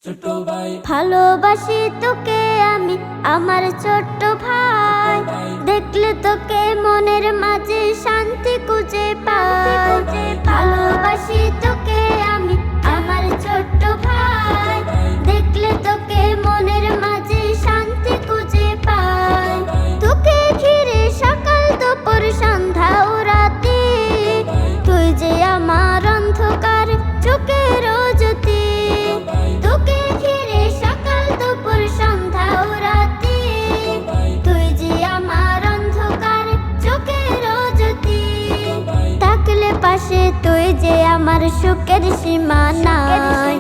ভালোবাসি তোকে আমি আমার ছোট্ট ভাই, দেখলে তোকে মনের মাঝে শান্তি খুঁজে পাই। ভালোবাসি তোকে আমি আমার ছোট্ট ভাই, দেখলে তোকে মনের মাঝে শান্তি খুঁজে পাই। তোকে ঘিরে সকাল দুপুর সন্ধ্যা ও রাতে, তুই যে আমার অন্ধকার চোখের জ্যোতি। তোকে ঘিরে সকাল দুপুর সন্ধ্যা ও রাতে, তুই যে আমার অন্ধকার চোখের জ্যোতি। থাকলে পাশে তুই যে আমার সুখের সীমা নাই।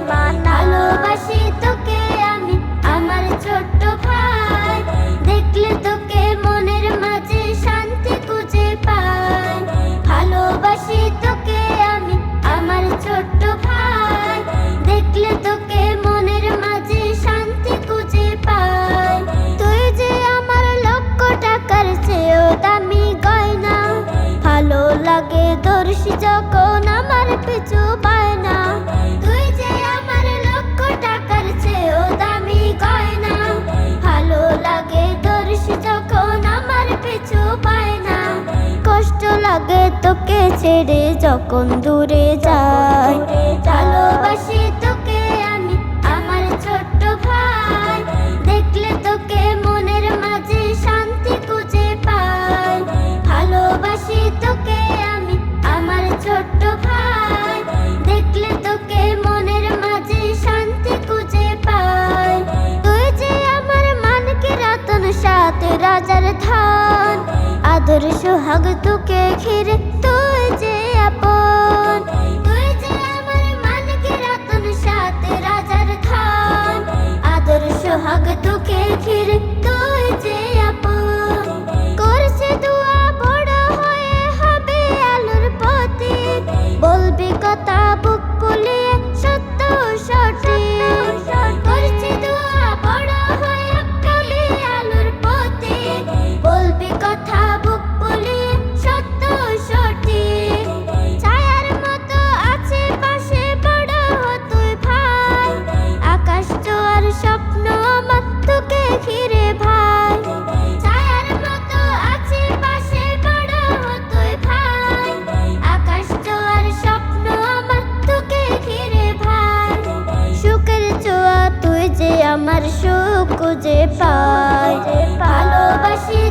ভালোবাসি তোকে আমি আমার ছোট্ট ভাই, দেখলে তোকে মনের মাঝে শান্তি খুঁজে পাই। ভালোবাসি তোকে আমি আমার ছোট্ট ভাই, দেখলে তোকে মনের মাঝে শান্তি খুঁজে পাই। তুই যে আমার লক্ষ টাকার চেয়েও দামি গয়না, ভালো লাগে দর্শি যখন আমার পিছু পায় না। তুই যে আমার লক্ষ টাকার চেয়েও দামি গয়না, ভালো লাগে দর্শি যখন আমার পিছু পায় না। কষ্ট লাগে তোকে ছেড়ে যখন দূরে যাই। ভালোবাসি তোকে আমি আমার ছোট্ট ভাই, দেখলে তোকে মনের মাঝে শান্তি খুঁজে পাই। ভালোবাসি তোকে আমি আমার ছোট্ট ভাই, দেখলে তোকে মনের মাঝে শান্তি খুঁজে পাই। তুই যে আমার মানকে রতন সাত রাজার ধান, আদর সোহাগ তোকে ঘিরে তুই যে আপন। তুই যে আমার মানকে রতন সাত রাজার ধান, আদর সোহাগ তোকে ঘিরে তুই যে আপন। করছে দোয়া বড় হয়ে হবে আলোর পথে, বলবি কথা বুক ফুলিয়ে সত্য সঠিক। করছে দোয়া বড় হয়ে হবে আলোর পথে, বলবি কথা বুক ফুলিয়ে সত্য সঠিক। ছায়ার মতো আছে পাশে বড় হ তুই ভাই, আকাশ জোয়ার স্বপ্ন আমার তোকে ঘিরে ভাই। ছায়ার মতো আছে পাশে বড় হ তুই ভাই, আকাশ জোয়ার স্বপ্ন আমার তোকে ঘিরে ভাই। সুখের ছোঁয়া তুই যে আমার সুখ খুঁজে পাই। ভালোবাসি